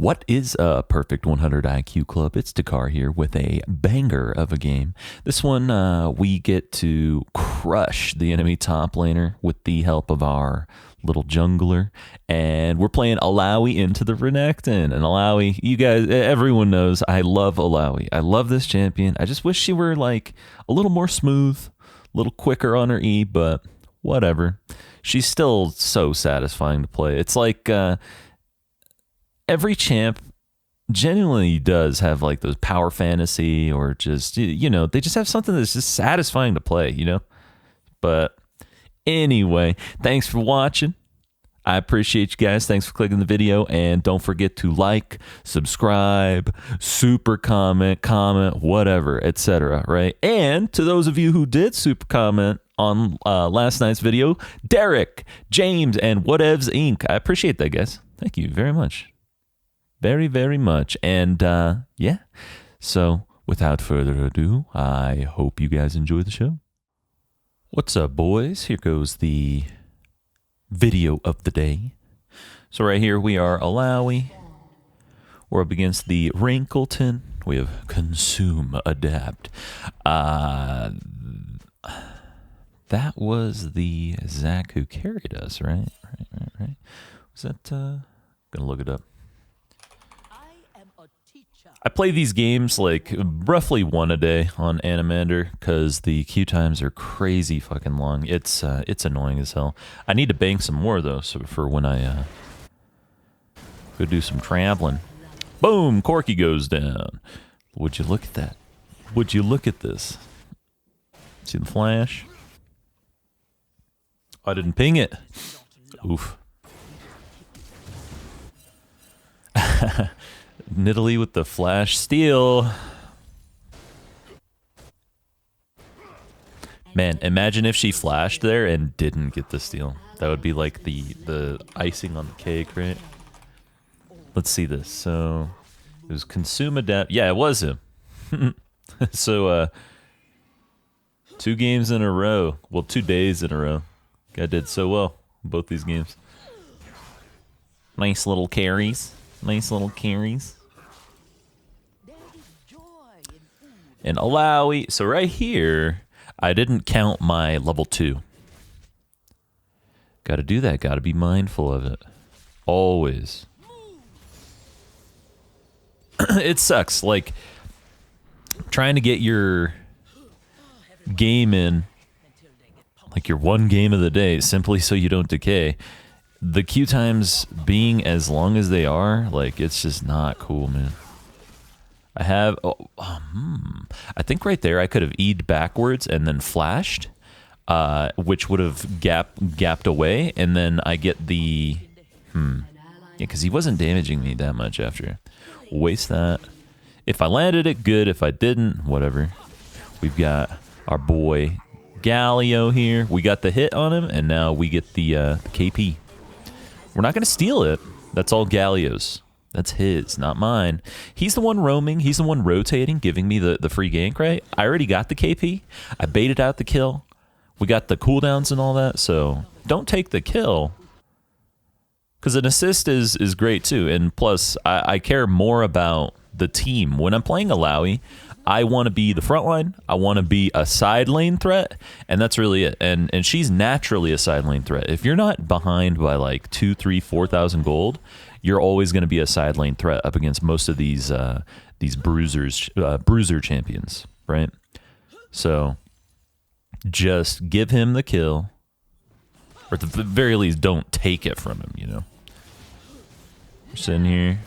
What is a perfect 100 IQ club? It's Dekar here with a banger of a game. This one, we get to crush the enemy top laner with the help of our little jungler, and we're playing Alawi into the Renekton. And Alawi, you guys, everyone knows I love Alawi. I love this champion. I just wish she were like a little more smooth, a little quicker on her E, but whatever. She's still so satisfying to play. It's like every champ genuinely does have like those power fantasy, or just, you know, they just have something that's just satisfying to play, you know? But anyway, thanks for watching. I appreciate you guys. Thanks for clicking the video. And don't forget to like, subscribe, super comment, whatever, etc. Right? And to those of you who did super comment on last night's video, Derek, James, and Whatevs Inc. I appreciate that, guys. Thank you very much. Very, very much. And yeah, so without further ado, I hope you guys enjoy the show. What's up, boys? Here goes the video of the day. So right here we are Alawi. We're up against the Wrinkleton. We have Consume Adapt. That was the Zach who carried us, right? Right. Was that gonna look it up? I play these games like roughly one a day on Animander because the queue times are crazy fucking long. It's annoying as hell. I need to bank some more though, so for when I go do some traveling. Boom! Corky goes down. Would you look at that? Would you look at this? See the flash? I didn't ping it. Oof. Nidalee with the flash steal. Man, imagine if she flashed there and didn't get the steal. That would be like the icing on the cake, right? Let's see this. So it was Consume Adapt. Yeah, it was him. So 2 games in a row. Well, 2 days in a row. Guy did so well in both these games. Nice little carries. Nice little carries. And Alawi. So right here, I didn't count my level 2. Got to do that. Got to be mindful of it. Always. It sucks. Like, trying to get your game in, like your one game of the day, simply so you don't decay. The queue times being as long as they are, like, it's just not cool, man. I have, I think right there I could have E'd backwards and then flashed, which would have gapped away, and then I get the, yeah, because he wasn't damaging me that much after. Waste that. If I landed it, good. If I didn't, whatever. We've got our boy Galio here. We got the hit on him, and now we get the KP. We're not going to steal it. That's all Galio's. That's his, not mine. He's the one roaming. He's the one rotating, giving me the free gank, right? I already got the KP. I baited out the kill. We got the cooldowns and all that, so don't take the kill. Because an assist is great too. And plus, I care more about the team. When I'm playing Alawi, I want to be the front line. I want to be a side lane threat, and that's really it. And she's naturally a side lane threat. If you're not behind by like 2,000, 3,000, 4,000 gold, you're always going to be a side lane threat up against most of these bruiser champions, right? So just give him the kill, or at the very least, don't take it from him. You know, we're sitting here.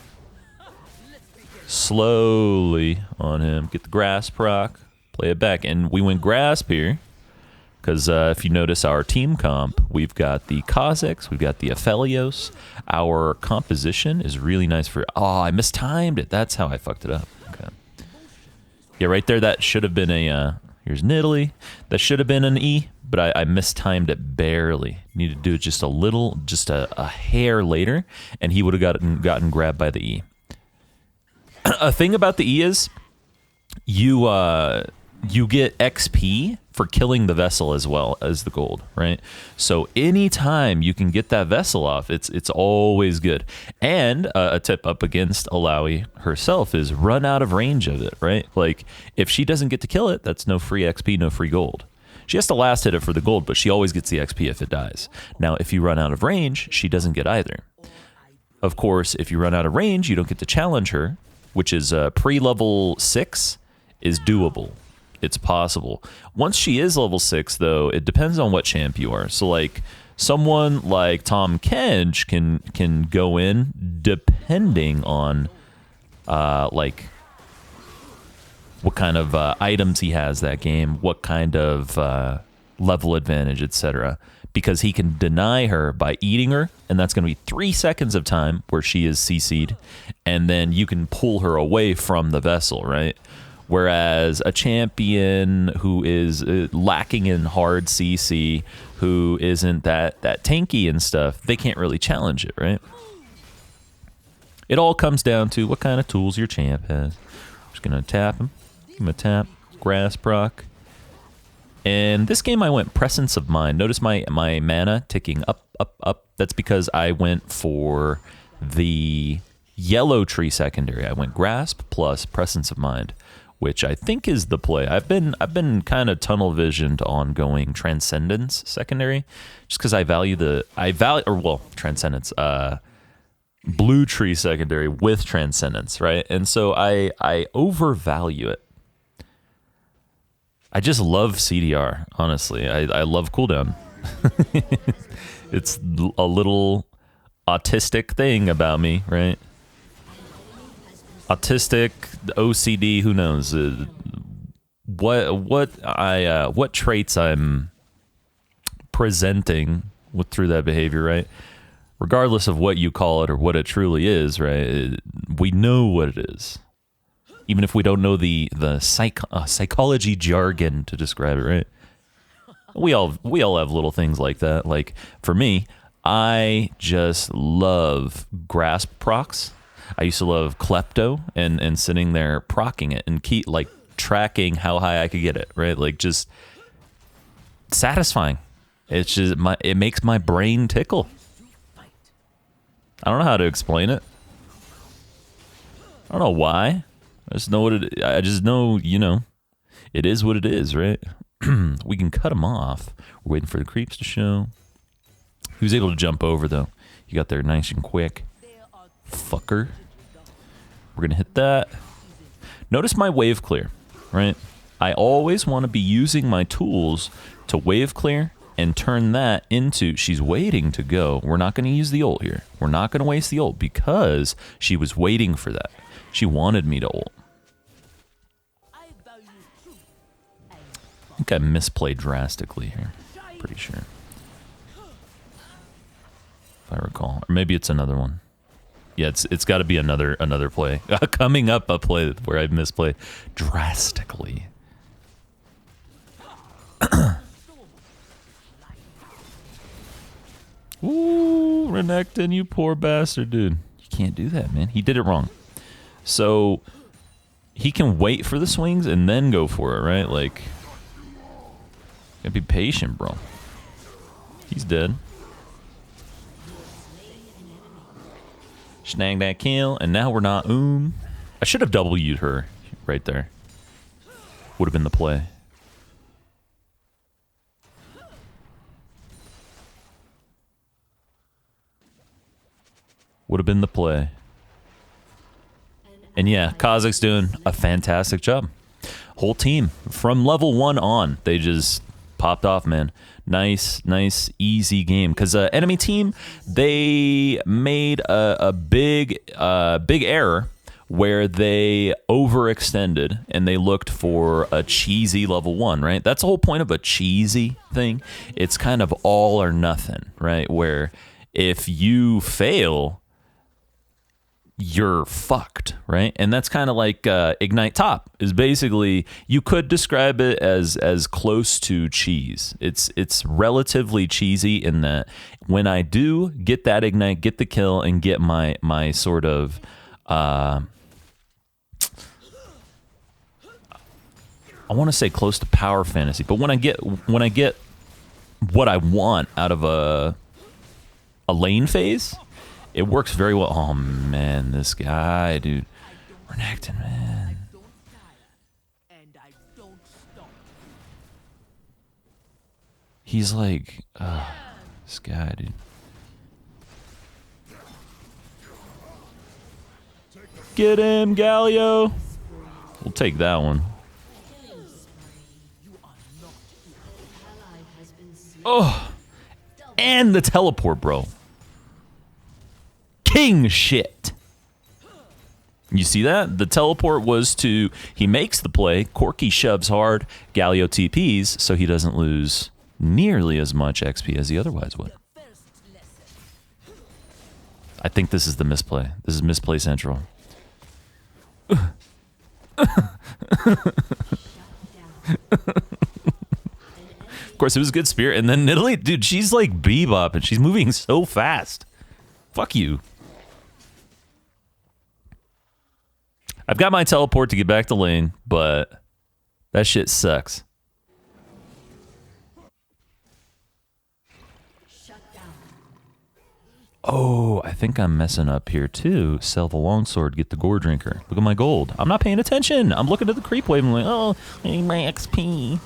Slowly on him. Get the grasp proc. Play it back. And we went grasp here. Because if you notice our team comp, we've got the Kazakhs. We've got the Aphelios. Our composition is really nice for... Oh, I mistimed it. That's how I fucked it up. Okay. Yeah, right there. That should have been a... here's Nidalee. That should have been an E. But I mistimed it barely. Need to do it just a little... Just a hair later. And he would have gotten grabbed by the E. A thing about the E is, you you get XP for killing the vessel as well as the gold, right? So anytime you can get that vessel off, it's always good. And a tip up against Alawi herself is run out of range of it, right? Like, if she doesn't get to kill it, that's no free XP, no free gold. She has to last hit it for the gold, but she always gets the XP if it dies. Now, if you run out of range, she doesn't get either. Of course, if you run out of range, you don't get to challenge her, which is pre-level 6 is doable. It's possible. Once she is level 6, though, it depends on what champ you are. So, like, someone like Tom Kench can go in depending on, like, what kind of items he has that game, what kind of level advantage, etc. Because he can deny her by eating her, and that's going to be 3 seconds of time where she is CC'd, and then you can pull her away from the vessel, right? Whereas a champion who is lacking in hard CC, who isn't that tanky and stuff, they can't really challenge it, right? It all comes down to what kind of tools your champ has. Just going to tap him. Give him a tap. Grass proc. And this game I went Presence of Mind. Notice my mana ticking up, up, up. That's because I went for the yellow tree secondary. I went Grasp plus Presence of Mind, which I think is the play. I've been kind of tunnel visioned on going Transcendence secondary, just because I value Transcendence, blue tree secondary with Transcendence, right? And so I overvalue it. I just love CDR, honestly. I love cooldown. It's a little autistic thing about me, right? Autistic, OCD, who knows? What traits I'm presenting through that behavior, right? Regardless of what you call it or what it truly is, right? We know what it is. Even if we don't know the psychology jargon to describe it, right? We all have little things like that. Like, for me, I just love grasp procs. I used to love klepto and sitting there procking it and keep like tracking how high I could get it, right? Like, just satisfying. It's just it makes my brain tickle. I don't know how to explain it. I don't know why. I just know what I just know, it is what it is, right? We can cut him off. We're waiting for the creeps to show. He was able to jump over, though. He got there nice and quick. Fucker. We're going to hit that. Notice my wave clear, right? I always want to be using my tools to wave clear and turn that into, she's waiting to go. We're not going to use the ult here. We're not going to waste the ult because she was waiting for that. She wanted me to ult. I think I misplayed drastically here. Pretty sure. If I recall. Or maybe it's another one. Yeah, it's got to be another play. Coming up a play where I misplayed drastically. Ooh, Renekton, you poor bastard, dude. You can't do that, man. He did it wrong. So he can wait for the swings and then go for it, right? Like, gotta be patient, bro. He's dead. Snag that kill, and now we're not. I should have W'd her right there. Would have been the play. Would have been the play. And yeah, Kazakh's doing a fantastic job. Whole team, from level 1 on, they just popped off, man. Nice, easy game. Because enemy team, they made a big error where they overextended and they looked for a cheesy level 1, right? That's the whole point of a cheesy thing. It's kind of all or nothing, right? Where if you fail, you're fucked, right? And that's kind of like Ignite Top is basically, you could describe it as close to cheese. It's relatively cheesy in that when I do get that Ignite, get the kill, and get my sort of I want to say close to power fantasy, but when I get what I want out of a lane phase, it works very well. Oh man, this guy, dude. Renekton, man. He's like, this guy, dude. Get him, Galio. We'll take that one. Oh, and the teleport, bro. King shit. You see that? The teleport was to, he makes the play, Corki shoves hard, Galio TPs, so he doesn't lose nearly as much XP as he otherwise would. I think this is the misplay. This is misplay central. Of course, it was good spirit, and then Nidalee, dude, she's like bebop, and she's moving so fast. Fuck you. I've got my teleport to get back to lane, but that shit sucks. Oh, I think I'm messing up here too. Sell the longsword, get the gore drinker. Look at my gold. I'm not paying attention. I'm looking at the creep wave and like, oh, I need my XP.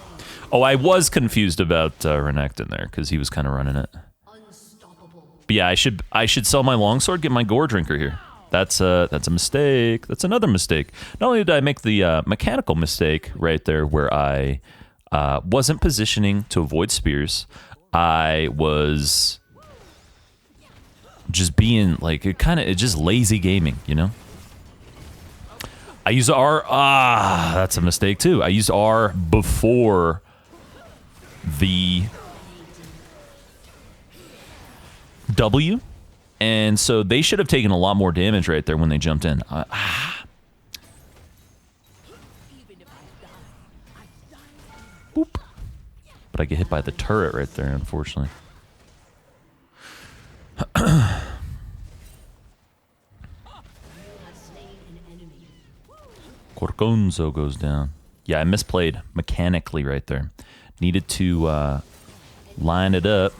Oh, I was confused about Renekton there because he was kind of running it. But yeah, I should sell my longsword, get my gore drinker here. That's a mistake. That's another mistake. Not only did I make the mechanical mistake right there where I wasn't positioning to avoid spears, I was just being like it's just lazy gaming, you know. I use R. That's a mistake too. I used R before the W, and so they should have taken a lot more damage right there when they jumped in. Boop. But I get hit by the turret right there, unfortunately. Corconzo goes down. Yeah, I misplayed mechanically right there. Needed to line it up.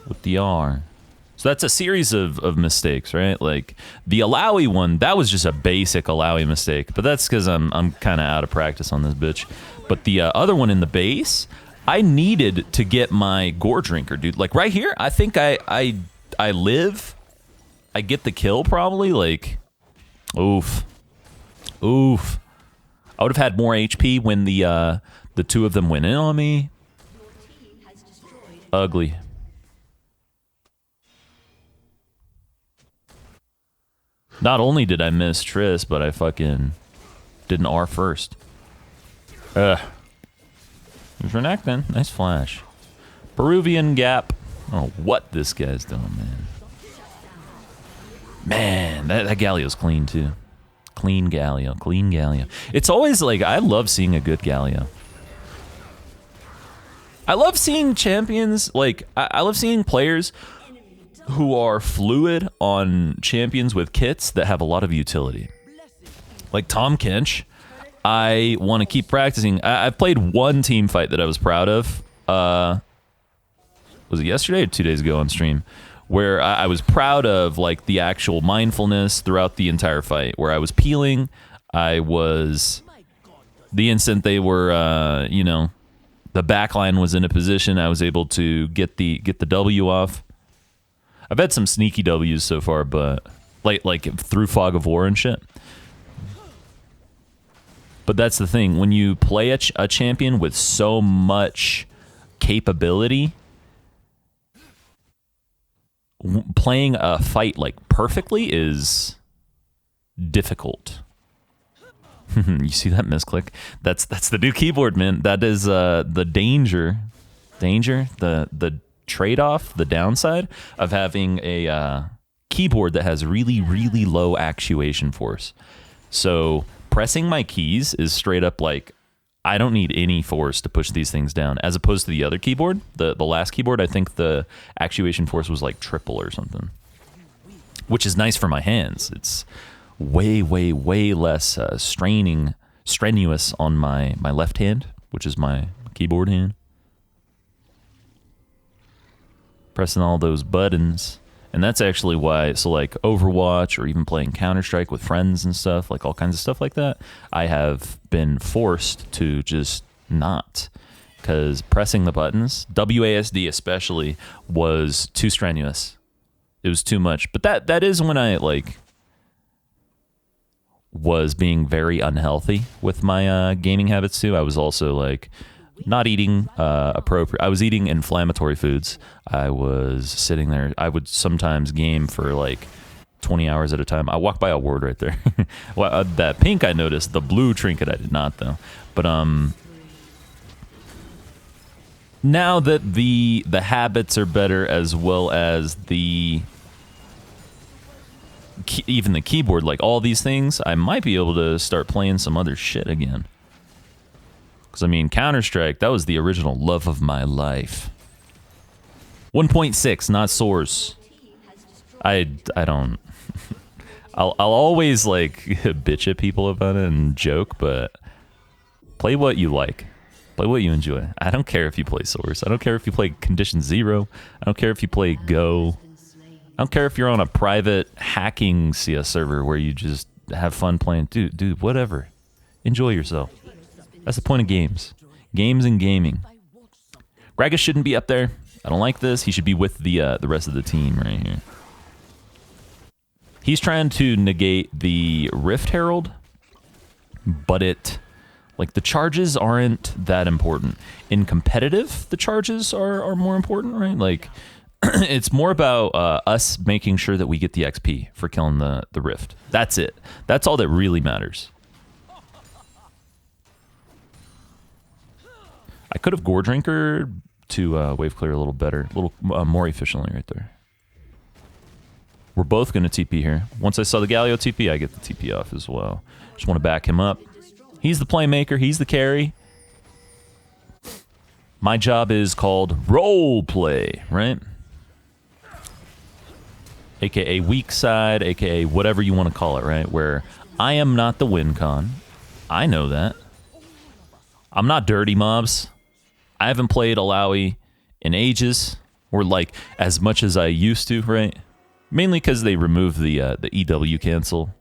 With the R. So that's a series of mistakes, right? Like the Alawi one, that was just a basic Alawi mistake, but that's because I'm kind of out of practice on this bitch. But the other one in the base, I needed to get my gore drinker, dude. Like right here, I think I live. I get the kill probably. Like, oof. I would have had more HP when the two of them went in on me. Ugly. Not only did I miss Triss, but I fucking did an R first. There's Renekton. Nice flash. Peruvian gap. Oh, what this guy's doing, man. Man, that Galio's clean, too. Clean Galio. Clean Galio. It's always like, I love seeing a good Galio. I love seeing champions, like, I love seeing players who are fluid on champions with kits that have a lot of utility. Like Tom Kench, I want to keep practicing. I've played one team fight that I was proud of. Was it yesterday or 2 days ago on stream? Where I was proud of like the actual mindfulness throughout the entire fight. Where I was peeling, I was the instant they were, you know, the backline was in a position, I was able to get the W off. I've had some sneaky W's so far, but like through Fog of War and shit. But that's the thing. When you play a champion with so much capability, playing a fight like perfectly is difficult. You see that misclick? That's the new keyboard, man. That is the danger, the trade-off, the downside of having a keyboard that has really, really low actuation force. So pressing my keys is straight up like, I don't need any force to push these things down, as opposed to the other keyboard, the last keyboard. I think the actuation force was like triple or something. which is nice for my hands. It's way, way, way less strenuous on my left hand, which is my keyboard hand. Pressing all those buttons. And that's actually why, so like Overwatch or even playing Counter-Strike with friends and stuff, like all kinds of stuff like that, I have been forced to just not. Because pressing the buttons, WASD especially, was too strenuous. It was too much. But that is when I like was being very unhealthy with my gaming habits too. I was also like not eating appropriate. I was eating inflammatory foods. I was sitting there. I would sometimes game for like 20 hours at a time. I walked by a ward right there. Well, that pink I noticed. The blue trinket I did not though. But now that the habits are better, as well as even the keyboard, like all these things, I might be able to start playing some other shit again. Because, I mean, Counter-Strike, that was the original love of my life. 1.6, not Source. I don't... I'll always, like, bitch at people about it and joke, but play what you like. Play what you enjoy. I don't care if you play Source. I don't care if you play Condition Zero. I don't care if you play Go. I don't care if you're on a private hacking CS server where you just have fun playing. Dude, whatever. Enjoy yourself. That's the point of games. Games and gaming. Gragas shouldn't be up there. I don't like this. He should be with the rest of the team right here. He's trying to negate the Rift Herald, but like the charges aren't that important. In competitive, the charges are more important, right? Like it's more about us making sure that we get the XP for killing the Rift. That's it. That's all that really matters. I could have Gore Drinker to wave clear a little better, a little more efficiently right there. We're both going to TP here. Once I saw the Galio TP, I get the TP off as well. Just want to back him up. He's the playmaker. He's the carry. My job is called role play, right? AKA weak side, AKA whatever you want to call it, right? Where I am not the win con. I know that. I'm not dirty mobs. I haven't played Alawi in ages, or like as much as I used to, right? Mainly because they removed the EW cancel.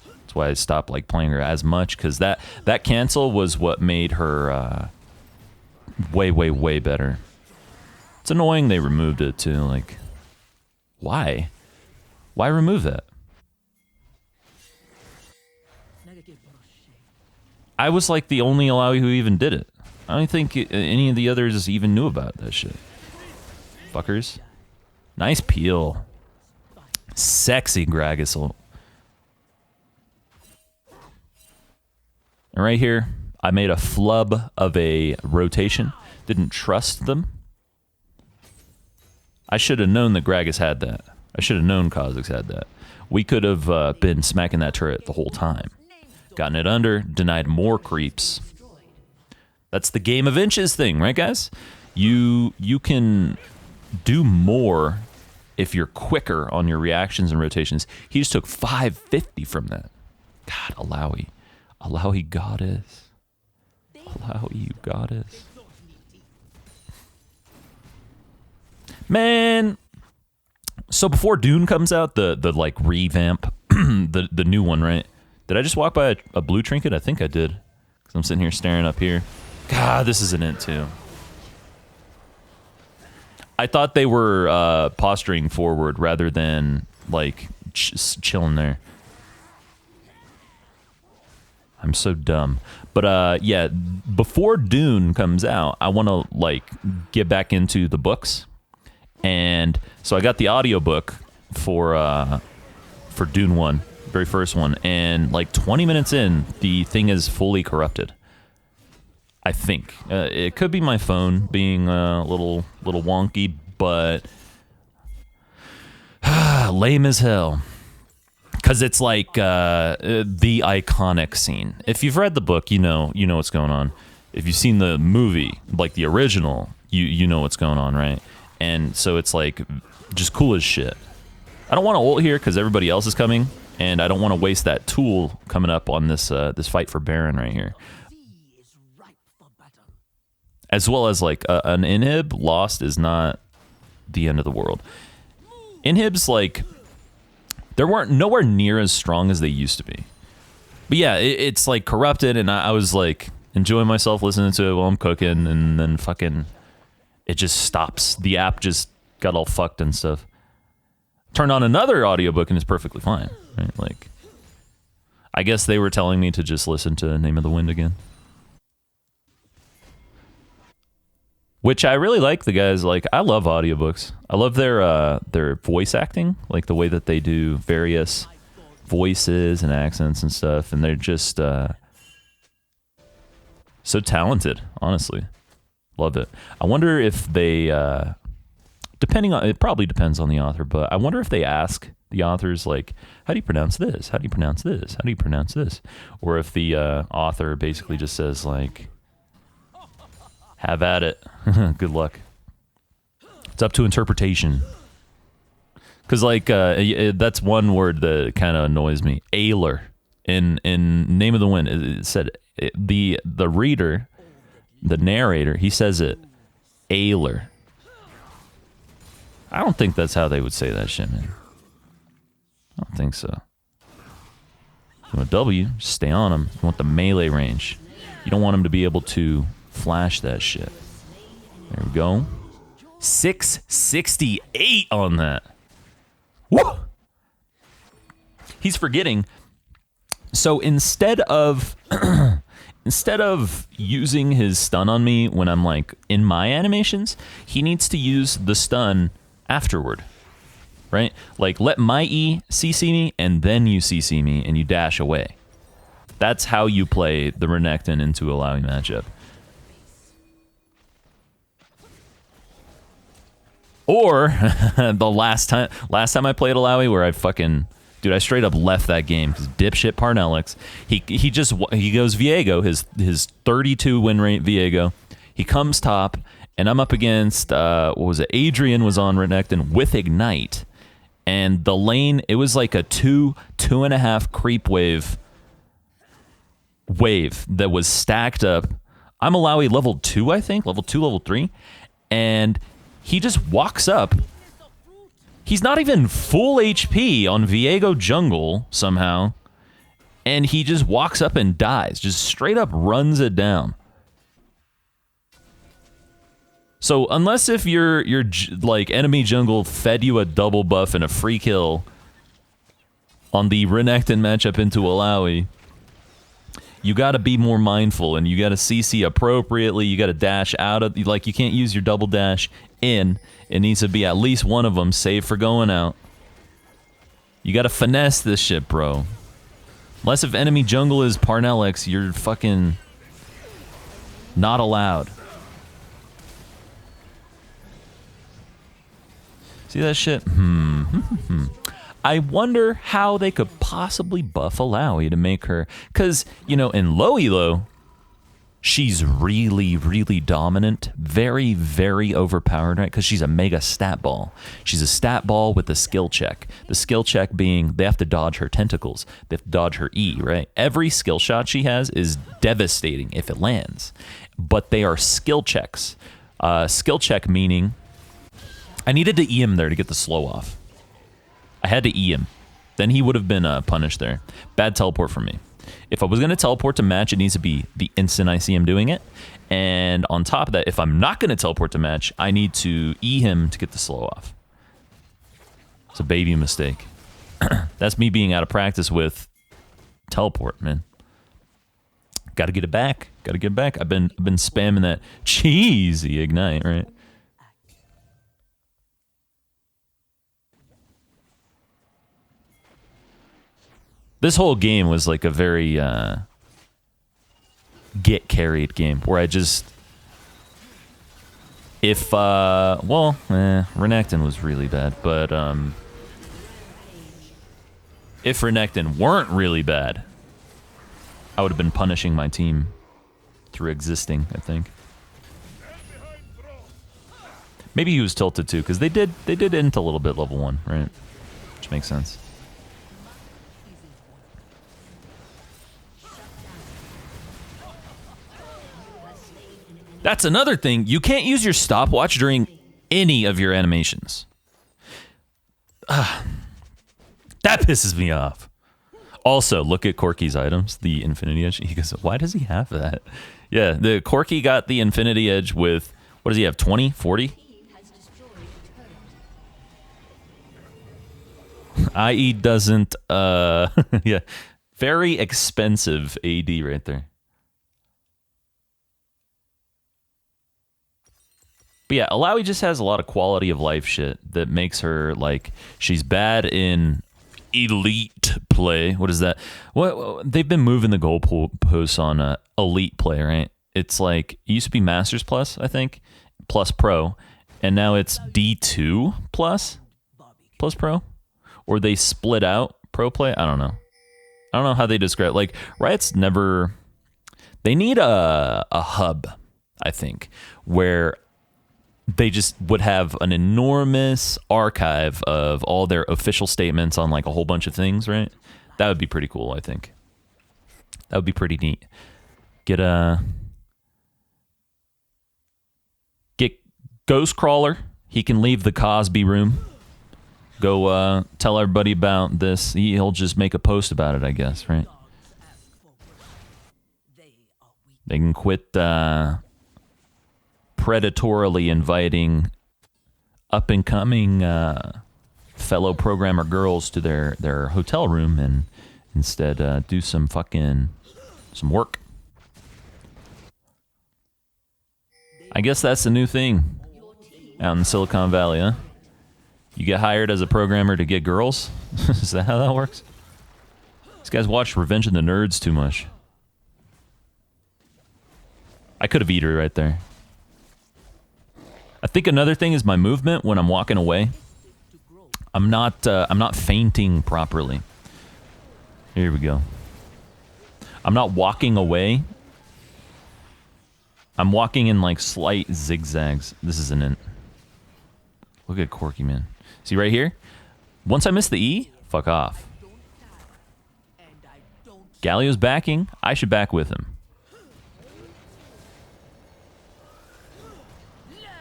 That's why I stopped like playing her as much, because that cancel was what made her way, way, way better. It's annoying they removed it too. Like, why? Why remove that? I was like the only Alawi who even did it. I don't think any of the others even knew about that shit. Fuckers. Nice peel. Sexy Gragas. And right here, I made a flub of a rotation. Didn't trust them. I should have known that Gragas had that. I should have known Kha'Zix had that. We could have been smacking that turret the whole time. Gotten it under, denied more creeps. That's the game of inches thing, right, guys? You can do more if you're quicker on your reactions and rotations. He just took 550 from that. God, Alawi. Alawi goddess. Alawi, you goddess. Man. So before Dune comes out, the like revamp, the new one, right? Did I just walk by a blue trinket? I think I did. Because I'm sitting here staring up here. God, this is an int too. I thought they were posturing forward rather than like chilling there. I'm so dumb. But yeah, before Dune comes out, I want to like get back into the books. And so I got the audiobook for Dune 1, very first one, and like 20 minutes in, the thing is fully corrupted. I think it could be my phone being a little wonky, but lame as hell. Because it's like the iconic scene. If you've read the book, you know what's going on. If you've seen the movie, like the original, you know what's going on, right? And so it's like just cool as shit. I don't want to ult here because everybody else is coming, and I don't want to waste that tool coming up on this this fight for Baron right here. As well as like an inhib lost is not the end of the world. Inhibs, like, they weren't nowhere near as strong as they used to be. But yeah, it's like corrupted, and I was like enjoying myself listening to it while I'm cooking, and then fucking it just stops. The app just got all fucked and stuff. Turn on another audiobook and it's perfectly fine. Right? Like, I guess they were telling me to just listen to Name of the Wind again. Which I really like. The guys, like, I love audiobooks. I love their voice acting, like the way that they do various voices and accents and stuff, and they're just so talented, honestly. Love it. I wonder if they depending on, it probably depends on the author, but I wonder if they ask the authors, like, how do you pronounce this? How do you pronounce this? How do you pronounce this? Or if the author basically just says, like, have at it. Good luck. It's up to interpretation. Because, like, that's one word that kind of annoys me. Ailer. In Name of the Wind, it said, the reader, the narrator, he says it, Ailer. I don't think that's how they would say that shit, man. I don't think so. You want W, just stay on him. You want the melee range. You don't want him to be able to flash that shit. There we go. 668 on that. Woo! He's forgetting. So instead of using his stun on me when I'm like in my animations, he needs to use the stun afterward. Right? Like, let my E CC me and then you CC me and you dash away. That's how you play the Renekton into Alawi matchup. Or the last time I played Alawi, where I fucking, dude, I straight up left that game because dipshit Parnellix. He goes Viego, his 32 win rate Viego. He comes top, and I'm up against what was it? Adrian was on Renekton with Ignite, and the lane, it was like a 2.5 creep wave that was stacked up. I'm Alawi level 2, I think, level 2, level 3, and he just walks up. He's not even full HP on Viego jungle somehow, and he just walks up and dies. Just straight up runs it down. So unless if your like enemy jungle fed you a double buff and a free kill on the Renekton matchup into Alawi, you got to be more mindful, and you got to CC appropriately. You got to dash out of, like, you can't use your double dash in. It needs to be at least one of them, save for going out. You got to finesse this shit, bro. Unless if enemy jungle is Parnellix, you're fucking not allowed. See that shit? I wonder how they could possibly buff Alawi to make her... Because, you know, in low elo, she's really, really dominant. Very, very overpowered, right? Because she's a mega stat ball. She's a stat ball with a skill check. The skill check being they have to dodge her tentacles. They have to dodge her E, right? Every skill shot she has is devastating if it lands. But they are skill checks. Skill check meaning... I needed to E him there to get the slow off. I had to E him. Then he would have been punished there. Bad teleport for me. If I was going to teleport to match, it needs to be the instant I see him doing it. And on top of that, if I'm not going to teleport to match, I need to E him to get the slow off. It's a baby mistake. That's me being out of practice with teleport, man. Got to get it back. Got to get it back. I've been spamming that cheesy ignite, right? This whole game was like a very get carried game where I just, if Renekton was really bad, but if Renekton weren't really bad, I would have been punishing my team through existing, I think. Maybe he was tilted too, because they did int a little bit level 1, right? Which which makes sense. That's another thing. You can't use your stopwatch during any of your animations. That pisses me off. Also, look at Corky's items, the Infinity Edge. He goes, why does he have that? Yeah, the Corky got the Infinity Edge with, what does he have, 20, 40? IE doesn't, yeah, very expensive AD right there. But yeah, Alawi just has a lot of quality of life shit that makes her, like, she's bad in elite play. What is that? What they've been moving the goal posts on elite play, right? It's like, it used to be Masters Plus, I think, plus Pro, and now it's D2 plus Pro, or they split out Pro play. I don't know how they describe it. Like, Riot's never, they need a hub, I think, where they just would have an enormous archive of all their official statements on like a whole bunch of things, right? That would be pretty cool, I think. That would be pretty neat. Get Ghostcrawler. He can leave the Cosby room. Go tell everybody about this. He'll just make a post about it, I guess, right? They can quit predatorily inviting up-and-coming fellow programmer girls to their hotel room and instead do some work. I guess that's the new thing out in Silicon Valley, huh? You get hired as a programmer to get girls? Is that how that works? These guys watch Revenge of the Nerds too much. I could have eaten her right there. I think another thing is my movement when I'm walking away. I'm not fainting properly. Here we go. I'm not walking away. I'm walking in like slight zigzags. This isn't it. Look at Corky, man. See right here? Once I miss the E, fuck off. Galio's backing. I should back with him.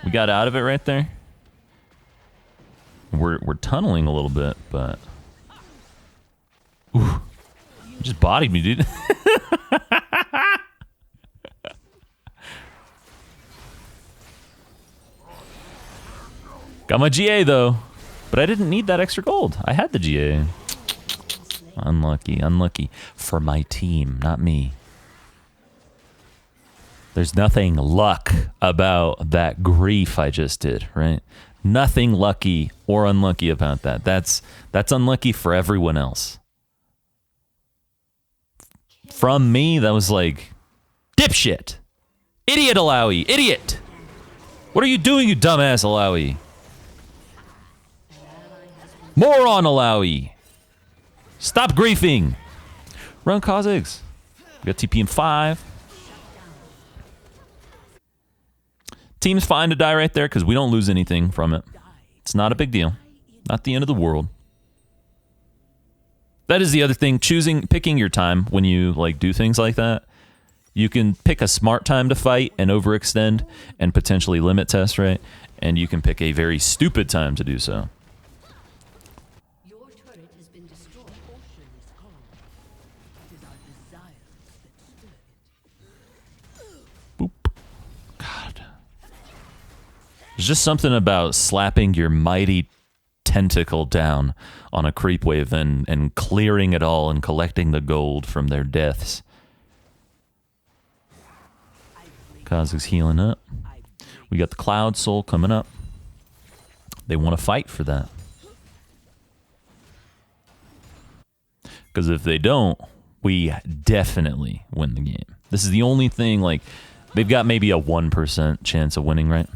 We got out of it right there. We're tunneling a little bit, but ooh, you just bodied me, dude. Got my GA though, but I didn't need that extra gold. I had the GA. Unlucky for my team, not me. There's nothing luck about that grief I just did, right? Nothing lucky or unlucky about that. That's unlucky for everyone else. From me, that was like, dipshit. Idiot Alawi, idiot. What are you doing, you dumbass Alawi? Moron Alawi. Stop griefing. Run Kha'Zix. We got TP in 5. Team's fine to die right there because we don't lose anything from it. It's not a big deal. Not the end of the world. That is the other thing. Picking your time when you like do things like that. You can pick a smart time to fight and overextend and potentially limit test, right? And you can pick a very stupid time to do so. There's just something about slapping your mighty tentacle down on a creep wave and clearing it all and collecting the gold from their deaths. Kha'Zix's healing up. We got the Cloud Soul coming up. They want to fight for that. Because if they don't, we definitely win the game. This is the only thing, like, they've got maybe a 1% chance of winning, right?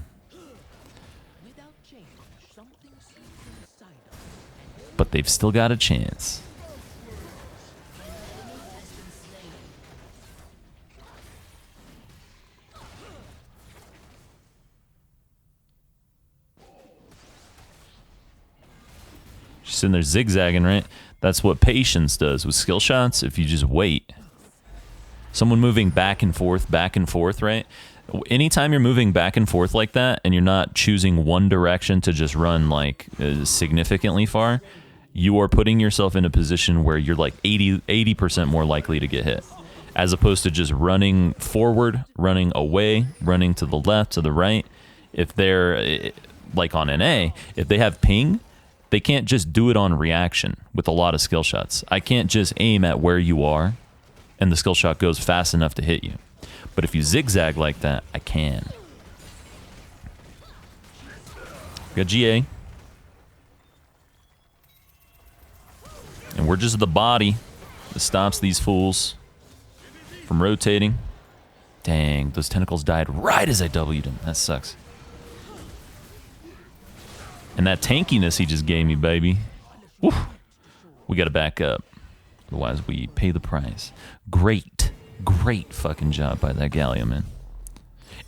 But they've still got a chance. sitting there zigzagging, right? That's what patience does with skill shots. If you just wait, someone moving back and forth, right? Anytime you're moving back and forth like that, and you're not choosing one direction to just run like significantly far, you are putting yourself in a position where you're like 80% more likely to get hit, as opposed to just running forward, running away, running to the left, to the right. If they're like on an A, if they have ping, they can't just do it on reaction with a lot of skill shots. I can't just aim at where you are and the skill shot goes fast enough to hit you. But if you zigzag like that, I can. We got GA. And we're just the body that stops these fools from rotating. Dang, those tentacles died right as I W'd him. That sucks. And that tankiness he just gave me, baby. Woo. We gotta back up. Otherwise, we pay the price. Great fucking job by that Galio, man.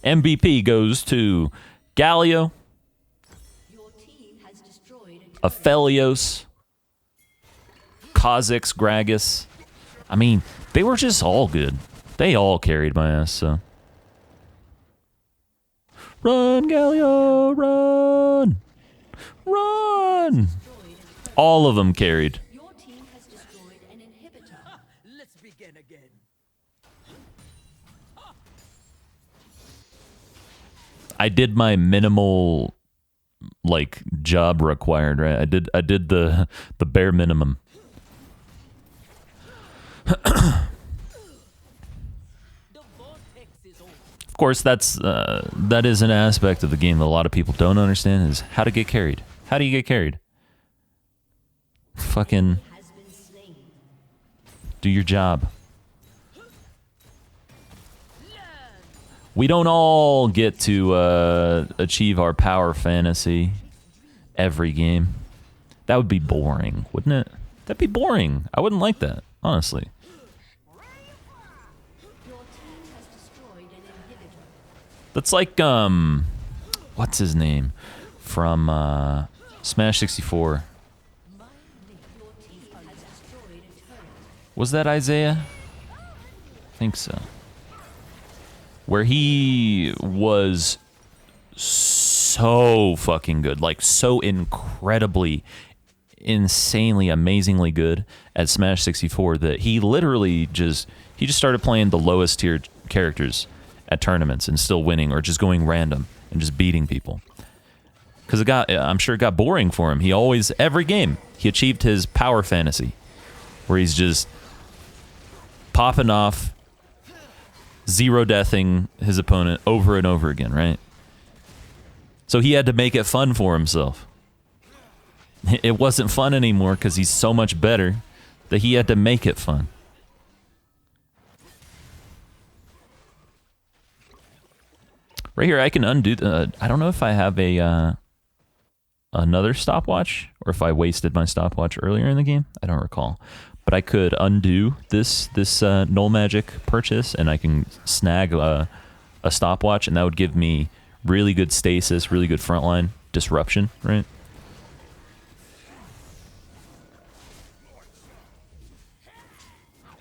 MVP goes to Galio, Aphelios, Kha'Zix, Gragas. I mean, they were just all good. They all carried my ass, so. Run, Galio, run! Run! All of them carried. Your team has destroyed an inhibitor. Let's begin again. I did my minimal, like, job required, right? I did the bare minimum. Of course, that is an aspect of the game that a lot of people don't understand, is how to get carried. How do you get carried? Fucking do your job. We don't all get to achieve our power fantasy every game. That would be boring, wouldn't it? That'd be boring. I wouldn't like that, honestly. That's like, what's his name? From Smash 64. Was that Isaiah? I think so. Where he was so fucking good. Like, so incredibly, insanely, amazingly good at Smash 64 that he literally just started playing the lowest tier characters at tournaments and still winning, or just going random and just beating people. Because I'm sure it got boring for him. He always, every game, he achieved his power fantasy, where he's just popping off, zero-deathing his opponent over and over again, right? So he had to make it fun for himself. It wasn't fun anymore because he's so much better that he had to make it fun. Right here, I can undo. I don't know if I have a another stopwatch, or if I wasted my stopwatch earlier in the game. I don't recall, but I could undo this null magic purchase, and I can snag a stopwatch, and that would give me really good stasis, really good frontline disruption, right?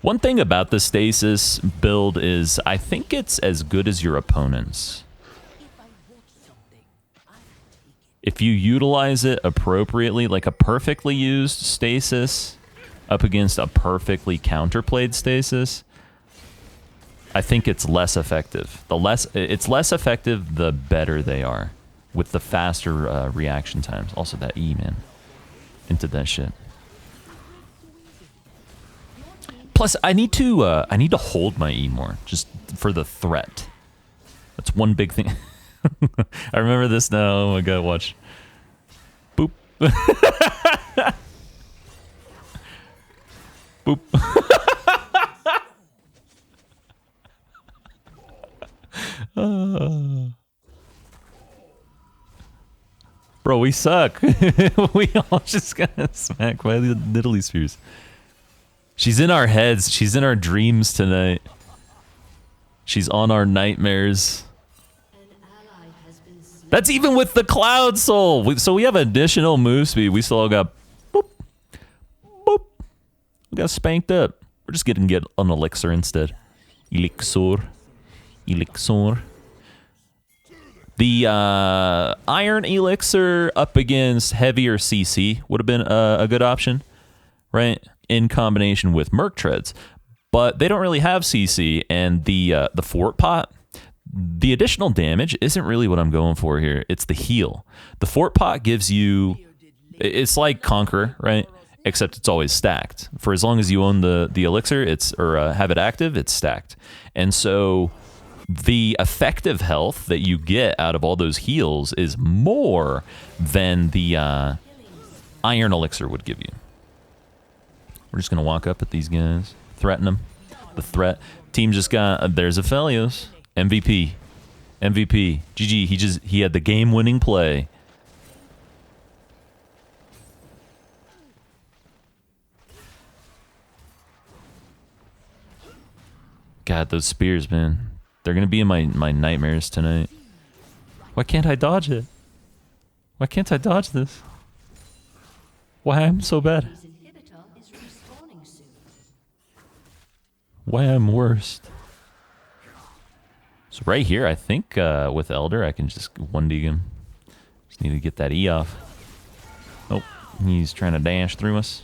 One thing about the stasis build is I think it's as good as your opponent's. If you utilize it appropriately, like a perfectly used stasis up against a perfectly counterplayed stasis, I think it's less effective. It's less effective, the better they are, with the faster reaction times. Also that E, man, into that shit. Plus, I need to hold my E more, just for the threat. That's one big thing. I remember this now. Oh my god, watch. Boop. Boop. Bro, we suck. We all just got smacked by the Nidalee spheres. She's in our heads. She's in our dreams tonight. She's on our nightmares. That's even with the Cloud Soul. So we have additional move speed. We still got boop, We got spanked up. We're just going to get an elixir instead. Elixir. The iron elixir up against heavier CC would have been a good option, right? In combination with Merc Treads. But they don't really have CC, and the fort pot, the additional damage isn't really what I'm going for here. It's the heal. The fort pot gives you, it's like Conqueror, right? Except it's always stacked. For as long as you own the elixir, have it active, it's stacked. And so the effective health that you get out of all those heals is more than the iron elixir would give you. We're just gonna walk up at these guys, threaten them. The threat team just got. There's Aphelios, MVP, GG. He had the game-winning play. God, those spears, man. They're going to be in my nightmares tonight. Why can't I dodge it? Why can't I dodge this? Why I'm so bad? Why I'm worst? So right here, I think with Elder, I can just 1D him. Just need to get that E off. Oh, he's trying to dash through us.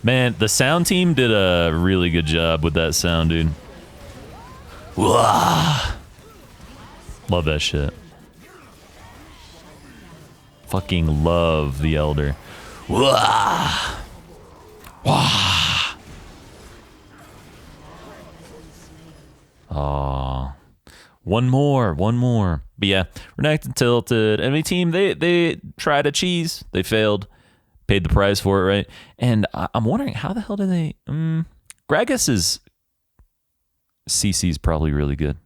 Man, the sound team did a really good job with that sound, dude. Love that shit. Fucking love the Elder. Aww. One more. But yeah, Renekton and Tilted. Enemy team, they tried a cheese. They failed. Paid the price for it, right? And I'm wondering, how the hell did they... Gragas's CC is probably really good.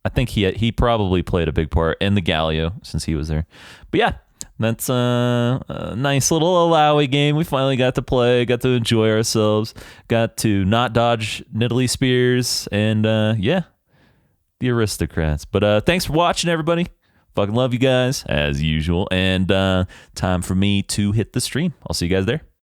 I think he probably played a big part. And the Galio, since he was there. But yeah, that's a nice little Alawi game. We finally got to play, got to enjoy ourselves, got to not dodge Nidalee Spears, and yeah, the aristocrats. But thanks for watching, everybody. Fucking love you guys, as usual. And time for me to hit the stream. I'll see you guys there.